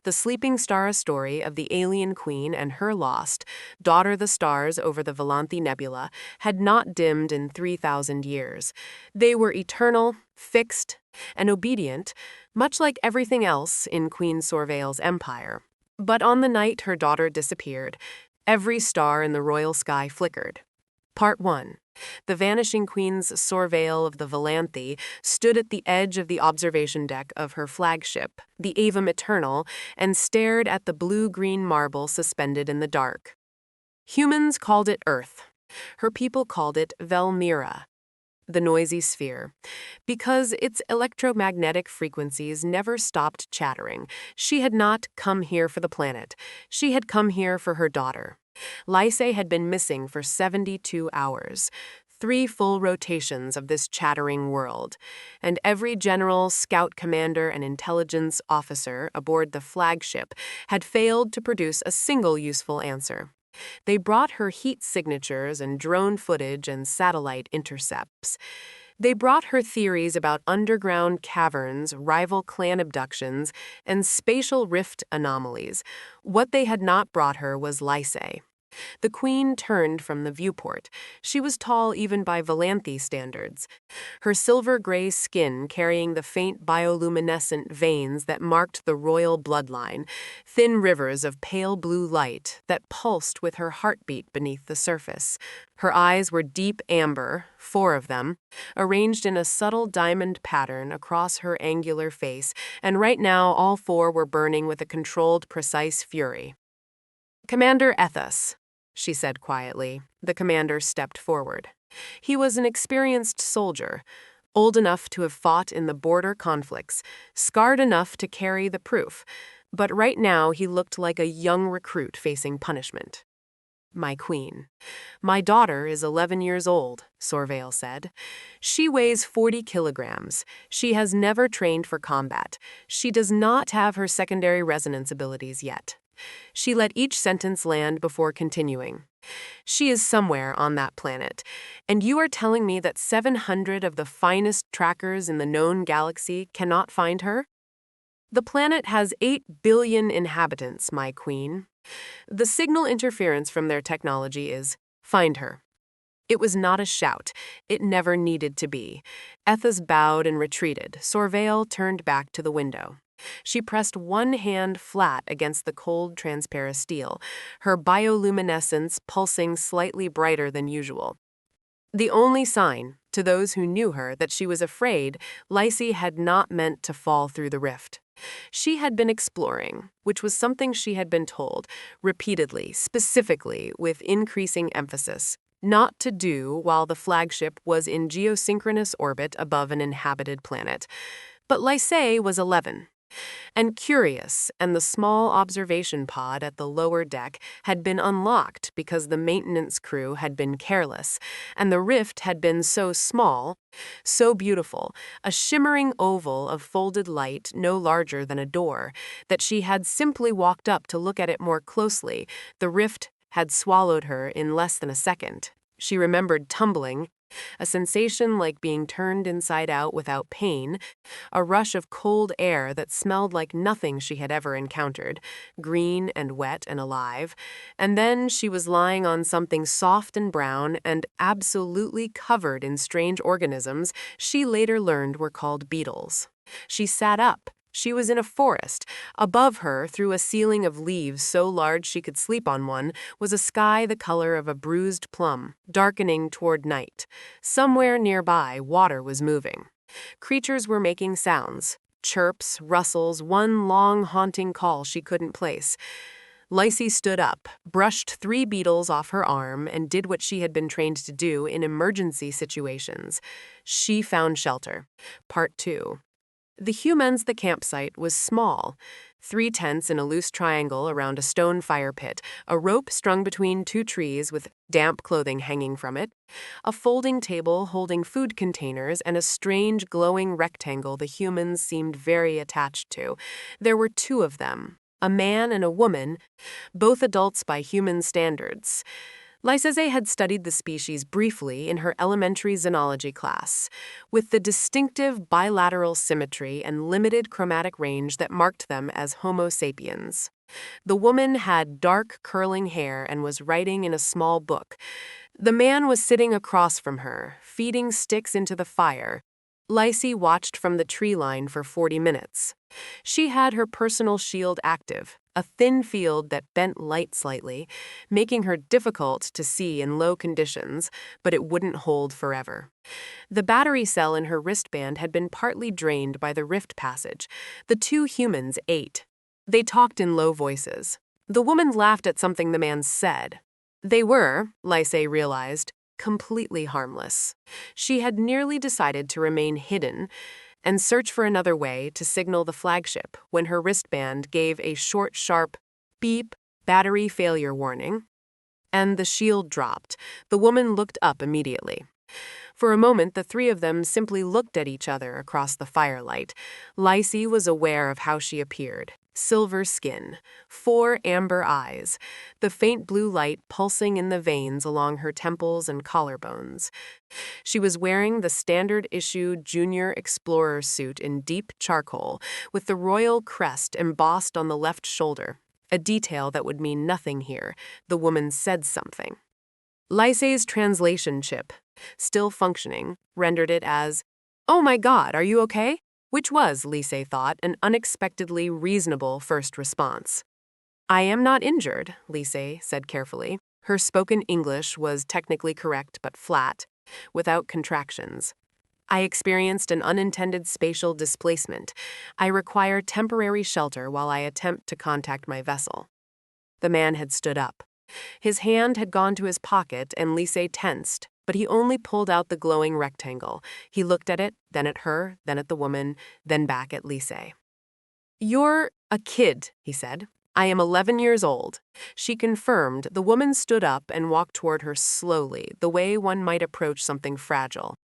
The Sleeping Star, a story of the alien queen and her lost daughter. The stars over the Volanthi Nebula had not dimmed in 3,000 years. They were eternal, fixed, and obedient, much like everything else in Queen Sorvale's empire. But on the night her daughter disappeared, every star in the royal sky flickered. Part 1. The vanishing Queen's Sorvale of the Volanthi stood at the edge of the observation deck of her flagship, the Avum Eternal, and stared at the blue-green marble suspended in the dark. Humans called it Earth. Her people called it Velmira, the noisy sphere. Because its electromagnetic frequencies never stopped chattering, she had not come here for the planet. She had come here for her daughter. Lysei had been missing for 72 hours, 3 full rotations of this chattering world, and every general, scout commander, and intelligence officer aboard the flagship had failed to produce a single useful answer. They brought her heat signatures and drone footage and satellite intercepts. They brought her theories about underground caverns, rival clan abductions, and spatial rift anomalies. What they had not brought her was Lysei. The queen turned from the viewport. She was tall even by Volanthi standards, her silver-gray skin carrying the faint bioluminescent veins that marked the royal bloodline, thin rivers of pale blue light that pulsed with her heartbeat beneath the surface. Her eyes were deep amber, 4 of them, arranged in a subtle diamond pattern across her angular face, and right now all 4 were burning with a controlled, precise fury. "Commander Ethos," she said quietly. The commander stepped forward. He was an experienced soldier, old enough to have fought in the border conflicts, scarred enough to carry the proof, but right now he looked like a young recruit facing punishment. "My queen. My daughter is 11 years old," Sorvale said. "She weighs 40 kilograms. She has never trained for combat. She does not have her secondary resonance abilities yet." She let each sentence land before continuing. "She is somewhere on that planet, and you are telling me that 700 of the finest trackers in the known galaxy cannot find her? The planet has 8 billion inhabitants, my queen. The signal interference from their technology is, find her." It was not a shout. It never needed to be. Ethos bowed and retreated. Sorvale turned back to the window. She pressed one hand flat against the cold, transparent steel, her bioluminescence pulsing slightly brighter than usual. The only sign, to those who knew her, that she was afraid, Lysei had not meant to fall through the rift. She had been exploring, which was something she had been told, repeatedly, specifically, with increasing emphasis, not to do while the flagship was in geosynchronous orbit above an inhabited planet. But Lysei was 11. And curious, and the small observation pod at the lower deck had been unlocked because the maintenance crew had been careless, and the rift had been so small, so beautiful, a shimmering oval of folded light no larger than a door, that she had simply walked up to look at it more closely. The rift had swallowed her in less than a second. She remembered tumbling, a sensation like being turned inside out without pain, a rush of cold air that smelled like nothing she had ever encountered, green and wet and alive, and then she was lying on something soft and brown and absolutely covered in strange organisms she later learned were called beetles. She sat up. She was in a forest. Above her, through a ceiling of leaves so large she could sleep on one, was a sky the color of a bruised plum, darkening toward night. Somewhere nearby, water was moving. Creatures were making sounds, chirps, rustles, one long haunting call she couldn't place. Lysei stood up, brushed 3 beetles off her arm, and did what she had been trained to do in emergency situations. She found shelter. Part 2. The the campsite was small. 3 tents in a loose triangle around a stone fire pit, a rope strung between 2 trees with damp clothing hanging from it, a folding table holding food containers, and a strange glowing rectangle the humans seemed very attached to. There were 2 of them, a man and a woman, both adults by human standards. Lysei had studied the species briefly in her elementary zoology class, with the distinctive bilateral symmetry and limited chromatic range that marked them as Homo sapiens. The woman had dark, curling hair and was writing in a small book. The man was sitting across from her, feeding sticks into the fire. Lysei watched from the tree line for 40 minutes. She had her personal shield active, a thin field that bent light slightly, making her difficult to see in low conditions, but it wouldn't hold forever. The battery cell in her wristband had been partly drained by the rift passage. The two humans ate. They talked in low voices. The woman laughed at something the man said. They were, Lysei realized, completely harmless. She had nearly decided to remain hidden and search for another way to signal the flagship when her wristband gave a short, sharp beep, battery failure warning, and the shield dropped. The woman looked up immediately. For a moment, the three of them simply looked at each other across the firelight. Lysei was aware of how she appeared. Silver skin, 4 amber eyes, the faint blue light pulsing in the veins along her temples and collarbones. She was wearing the standard-issue Junior Explorer suit in deep charcoal, with the royal crest embossed on the left shoulder, a detail that would mean nothing here. The woman said something. Lysei's translation chip, still functioning, rendered it as, "Oh my God, are you okay?" Which was, Lysei thought, an unexpectedly reasonable first response. "I am not injured," Lysei said carefully. Her spoken English was technically correct but flat, without contractions. "I experienced an unintended spatial displacement. I require temporary shelter while I attempt to contact my vessel." The man had stood up. His hand had gone to his pocket and Lysei tensed, but he only pulled out the glowing rectangle. He looked at it, then at her, then at the woman, then back at Lysei. "You're a kid," he said. "I am 11 years old." She confirmed. The woman stood up and walked toward her slowly, the way one might approach something fragile.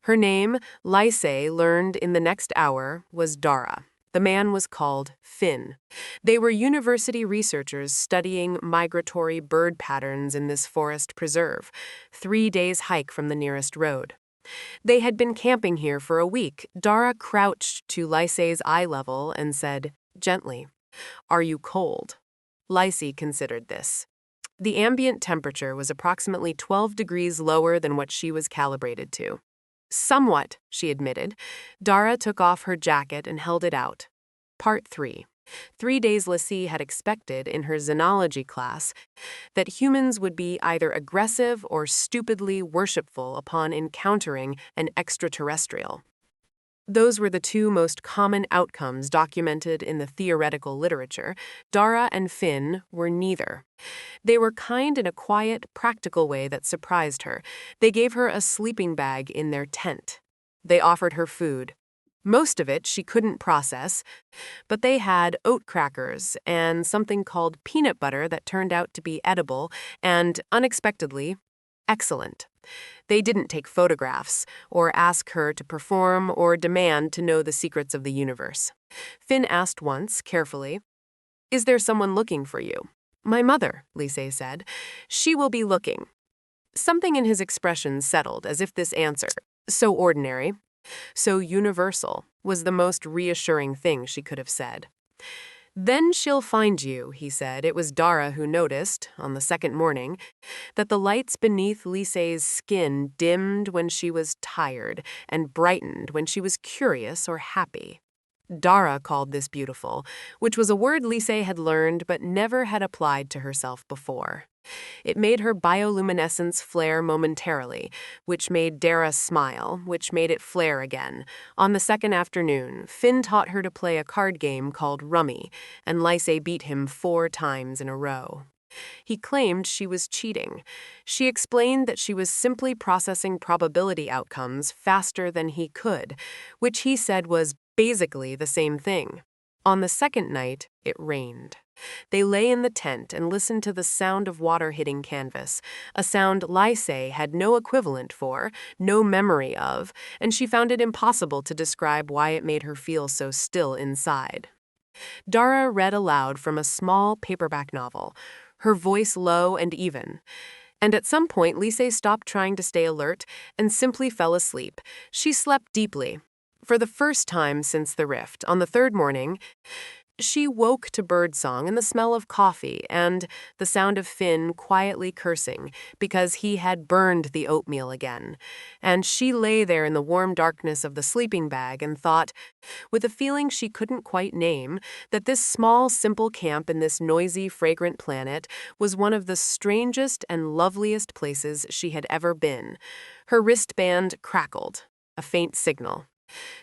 Her name, Lysei learned in the next hour, was Dara. The man was called Finn. They were university researchers studying migratory bird patterns in this forest preserve, 3 days' hike from the nearest road. They had been camping here for a week. Dara crouched to Lysei's eye level and said, gently, "Are you cold?" Lysei considered this. The ambient temperature was approximately 12 degrees lower than what she was calibrated to. "Somewhat," she admitted. Dara took off her jacket and held it out. Part 3. 3 days Lysei had expected in her zoology class that humans would be either aggressive or stupidly worshipful upon encountering an extraterrestrial. Those were the two most common outcomes documented in the theoretical literature. Dara and Finn were neither. They were kind in a quiet, practical way that surprised her. They gave her a sleeping bag in their tent. They offered her food. Most of it she couldn't process, but they had oat crackers and something called peanut butter that turned out to be edible and, unexpectedly, excellent. They didn't take photographs, or ask her to perform, or demand to know the secrets of the universe. Finn asked once, carefully, "Is there someone looking for you?" "My mother," Lysei said. "She will be looking." Something in his expression settled, as if this answer, so ordinary, so universal, was the most reassuring thing she could have said. "Then she'll find you," he said. It was Dara who noticed, on the second morning, that the lights beneath Lysei's skin dimmed when she was tired and brightened when she was curious or happy. Dara called this beautiful, which was a word Lysei had learned but never had applied to herself before. It made her bioluminescence flare momentarily, which made Dara smile, which made it flare again. On the second afternoon, Finn taught her to play a card game called Rummy, and Lysei beat him 4 times in a row. He claimed she was cheating. She explained that she was simply processing probability outcomes faster than he could, which he said was basically the same thing. On the second night, it rained. They lay in the tent and listened to the sound of water hitting canvas, a sound Lysei had no equivalent for, no memory of, and she found it impossible to describe why it made her feel so still inside. Dara read aloud from a small paperback novel, her voice low and even. And at some point, Lysei stopped trying to stay alert and simply fell asleep. She slept deeply. For the first time since the rift, on the third morning, she woke to birdsong and the smell of coffee and the sound of Finn quietly cursing because he had burned the oatmeal again. And she lay there in the warm darkness of the sleeping bag and thought, with a feeling she couldn't quite name, that this small, simple camp in this noisy, fragrant planet was one of the strangest and loveliest places she had ever been. Her wristband crackled, a faint signal.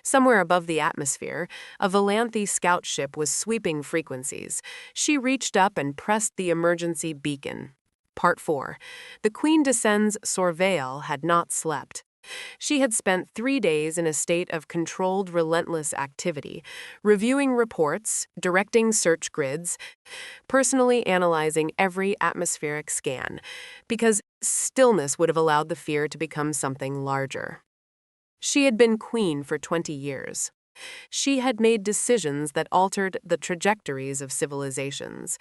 Somewhere above the atmosphere, a Volanthi scout ship was sweeping frequencies. She reached up and pressed the emergency beacon. Part 4. The Queen Descends Surveil had not slept. She had spent 3 days in a state of controlled, relentless activity, reviewing reports, directing search grids, personally analyzing every atmospheric scan, because stillness would have allowed the fear to become something larger. She had been queen for 20 years. She had made decisions that altered the trajectories of civilizations.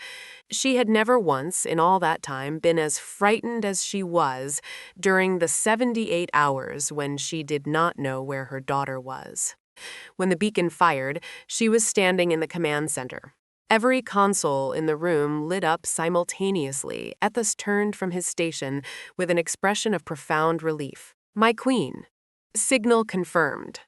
She had never once, in all that time, been as frightened as she was during the 78 hours when she did not know where her daughter was. When the beacon fired, she was standing in the command center. Every console in the room lit up simultaneously. Ethos turned from his station with an expression of profound relief. "My queen." Signal confirmed.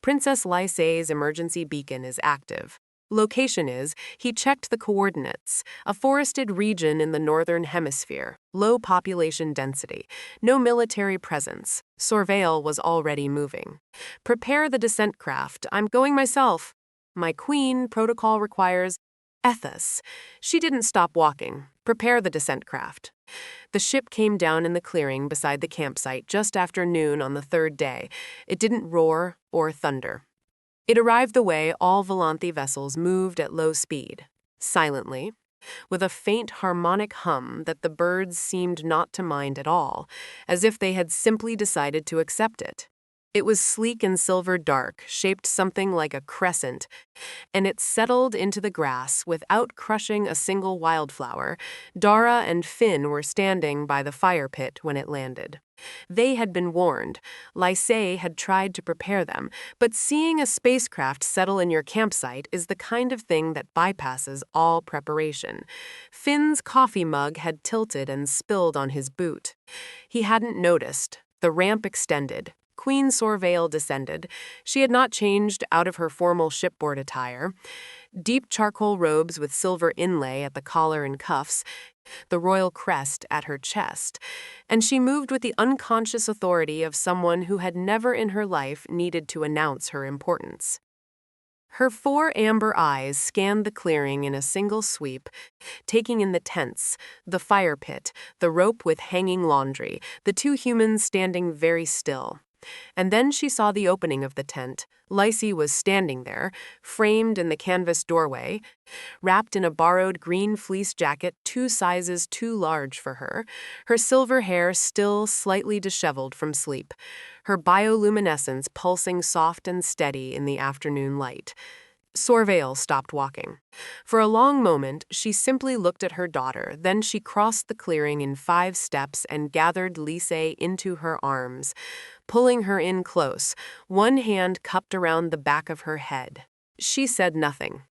Princess Lysei's emergency beacon is active. Location is, he checked the coordinates, a forested region in the northern hemisphere, low population density, no military presence. Surveil was already moving. "Prepare the descent craft. I'm going myself." "My queen," protocol requires. Ethos. She didn't stop walking. "Prepare the descent craft." The ship came down in the clearing beside the campsite just after noon on the third day. It didn't roar or thunder. It arrived the way all Volanthi vessels moved at low speed, silently, with a faint harmonic hum that the birds seemed not to mind at all, as if they had simply decided to accept it. It was sleek and silver dark, shaped something like a crescent, and it settled into the grass without crushing a single wildflower. Dara and Finn were standing by the fire pit when it landed. They had been warned. Lysei had tried to prepare them, but seeing a spacecraft settle in your campsite is the kind of thing that bypasses all preparation. Finn's coffee mug had tilted and spilled on his boot. He hadn't noticed. The ramp extended. Queen Surveil descended. She had not changed out of her formal shipboard attire. Deep charcoal robes with silver inlay at the collar and cuffs, the royal crest at her chest, and she moved with the unconscious authority of someone who had never in her life needed to announce her importance. Her 4 amber eyes scanned the clearing in a single sweep, taking in the tents, the fire pit, the rope with hanging laundry, the 2 humans standing very still. And then she saw the opening of the tent. Lysei was standing there, framed in the canvas doorway, wrapped in a borrowed green fleece jacket 2 sizes too large for her silver hair still slightly disheveled from sleep, her bioluminescence pulsing soft and steady in the afternoon light. Surveil stopped walking. For a long moment, she simply looked at her daughter, then she crossed the clearing in 5 steps and gathered Lysei into her arms, pulling her in close, one hand cupped around the back of her head. She said nothing.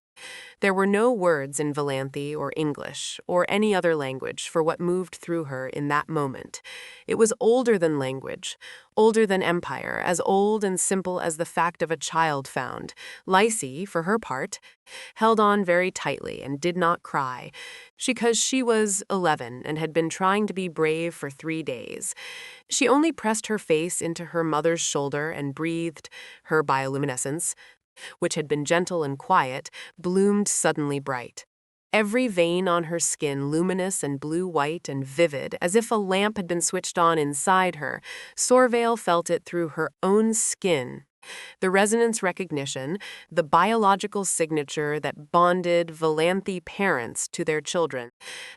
There were no words in Volanthi or English or any other language for what moved through her in that moment. It was older than language, older than empire, as old and simple as the fact of a child found. Lysei, for her part, held on very tightly and did not cry, because she was 11 and had been trying to be brave for 3 days. She only pressed her face into her mother's shoulder and breathed. Her bioluminescence, which had been gentle and quiet, bloomed suddenly bright. Every vein on her skin luminous and blue-white and vivid, as if a lamp had been switched on inside her. Surveil felt it through her own skin. The resonance recognition, the biological signature that bonded Valanthi parents to their children,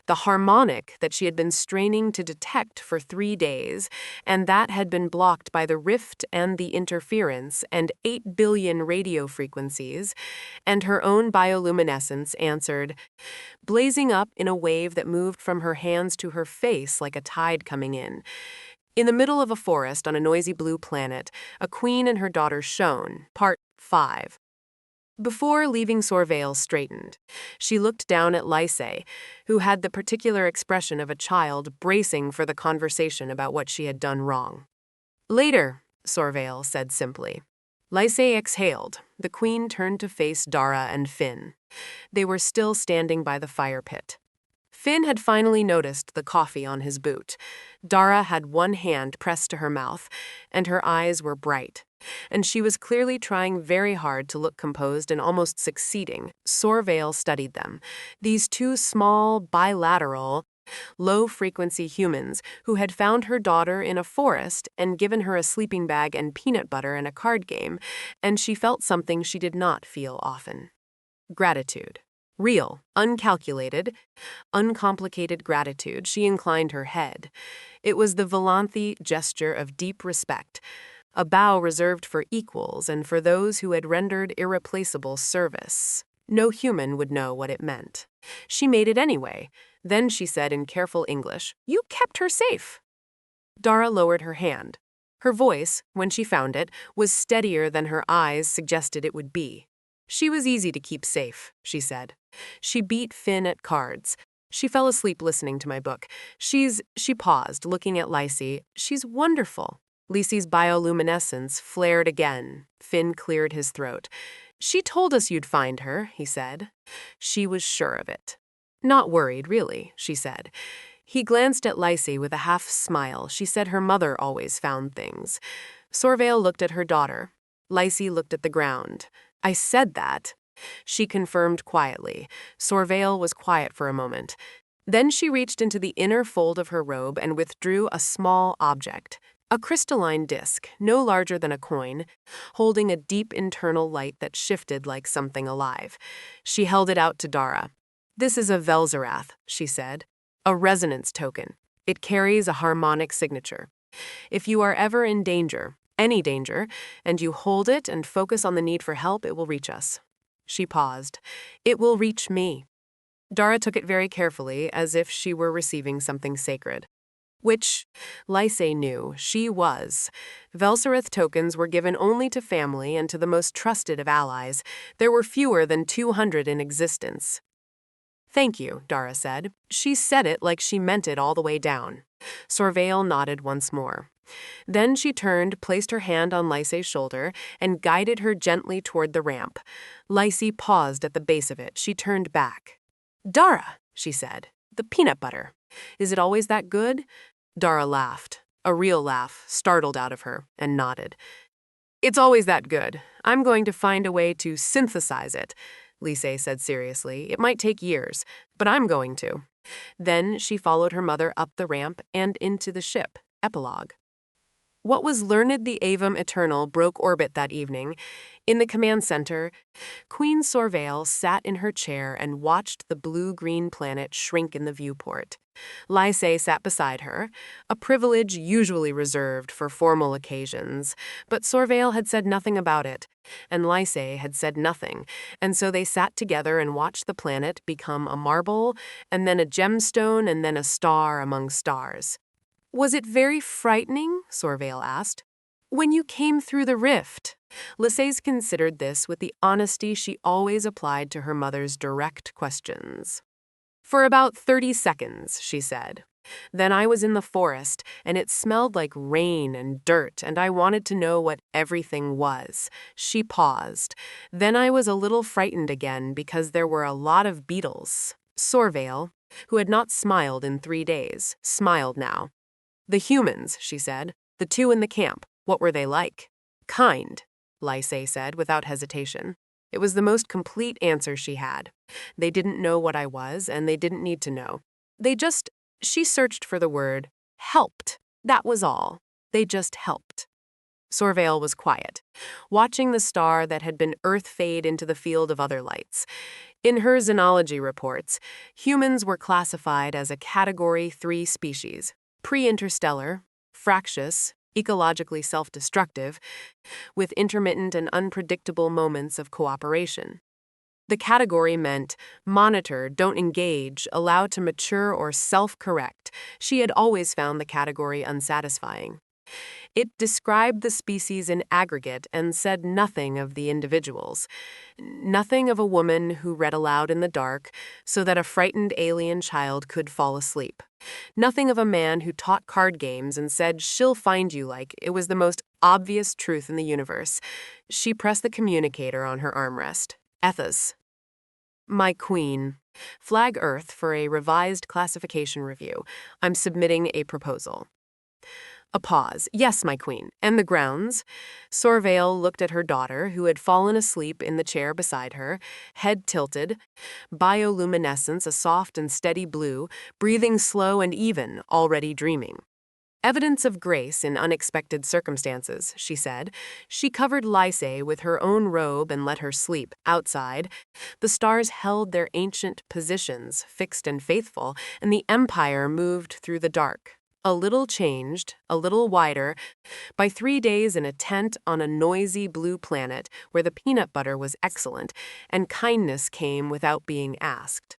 the harmonic that she had been straining to detect for 3 days, and that had been blocked by the rift and the interference and 8 billion radio frequencies, and her own bioluminescence answered, blazing up in a wave that moved from her hands to her face like a tide coming in. In the middle of a forest on a noisy blue planet, a queen and her daughter shone. Part 5. Before leaving Sorvale straightened, she looked down at Lysei, who had the particular expression of a child bracing for the conversation about what she had done wrong. Later, Sorvale said simply. Lysei exhaled. The queen turned to face Dara and Finn. They were still standing by the fire pit. Finn had finally noticed the coffee on his boot. Dara had one hand pressed to her mouth, and her eyes were bright. And she was clearly trying very hard to look composed and almost succeeding. Sorvale studied them. These two small, bilateral, low-frequency humans who had found her daughter in a forest and given her a sleeping bag and peanut butter and a card game, and she felt something she did not feel often. Gratitude. Real, uncalculated, uncomplicated gratitude. She inclined her head. It was the Valanthi gesture of deep respect, a bow reserved for equals and for those who had rendered irreplaceable service. No human would know what it meant. She made it anyway. Then she said in careful English, "You kept her safe." Dara lowered her hand. Her voice, when she found it, was steadier than her eyes suggested it would be. She was easy to keep safe, she said. She beat Finn at cards. She fell asleep listening to my book. She paused, looking at Lysei. She's wonderful. Lysei's bioluminescence flared again. Finn cleared his throat. She told us you'd find her, he said. She was sure of it. Not worried, really, she said. He glanced at Lysei with a half smile. She said her mother always found things. Sorvale looked at her daughter. Lysei looked at the ground. I said that. She confirmed quietly. Sorvale was quiet for a moment. Then she reached into the inner fold of her robe and withdrew a small object. A crystalline disk, no larger than a coin, holding a deep internal light that shifted like something alive. She held it out to Dara. This is a Velzerath, she said. A resonance token. It carries a harmonic signature. If you are ever in danger, any danger, and you hold it and focus on the need for help, it will reach us. She paused. It will reach me. Dara took it very carefully, as if she were receiving something sacred. Which, Lysei knew, she was. Velzerath tokens were given only to family and to the most trusted of allies. There were fewer than 200 in existence. Thank you, Dara said. She said it like she meant it all the way down. Sorvale nodded once more. Then she turned, placed her hand on Lysei's shoulder, and guided her gently toward the ramp. Lysei paused at the base of it. She turned back. Dara, she said, the peanut butter. Is it always that good? Dara laughed, a real laugh, startled out of her, and nodded. It's always that good. I'm going to find a way to synthesize it, Lysei said seriously. It might take years, but I'm going to. Then she followed her mother up the ramp and into the ship. Epilogue. What was learned the Avum Eternal broke orbit that evening. In the command center, Queen Sorvale sat in her chair and watched the blue-green planet shrink in the viewport. Lysei sat beside her, a privilege usually reserved for formal occasions, but Sorvale had said nothing about it, and Lysei had said nothing, and so they sat together and watched the planet become a marble, and then a gemstone, and then a star among stars. Was it very frightening? Sorvale asked. When you came through the rift. Lysei considered this with the honesty she always applied to her mother's direct questions. For about 30 seconds, she said. Then I was in the forest, and it smelled like rain and dirt, and I wanted to know what everything was. She paused. Then I was a little frightened again because there were a lot of beetles. Sorvale, who had not smiled in 3 days, smiled now. The humans, she said. The two in the camp. What were they like? Kind, Lysei said without hesitation. It was the most complete answer she had. They didn't know what I was, and they didn't need to know. She searched for the word, helped. That was all. They just helped. Sorvale was quiet, watching the star that had been Earth fade into the field of other lights. In her xenology reports, humans were classified as a Category 3 species, pre-interstellar, fractious, ecologically self-destructive, with intermittent and unpredictable moments of cooperation. The category meant monitor, don't engage, allow to mature or self-correct. She had always found the category unsatisfying. It described the species in aggregate and said nothing of the individuals. Nothing of a woman who read aloud in the dark so that a frightened alien child could fall asleep. Nothing of a man who taught card games and said, "She'll find you," like it was the most obvious truth in the universe. She pressed the communicator on her armrest. Ethos. My queen. Flag Earth for a revised classification review. I'm submitting a proposal. A pause. Yes, my queen. And the grounds? Sorvale looked at her daughter, who had fallen asleep in the chair beside her, head tilted, bioluminescence a soft and steady blue, breathing slow and even, already dreaming. Evidence of grace in unexpected circumstances, she said. She covered Lysei with her own robe and let her sleep. Outside, the stars held their ancient positions, fixed and faithful, and the empire moved through the dark. A little changed, a little wider, by 3 days in a tent on a noisy blue planet where the peanut butter was excellent and kindness came without being asked.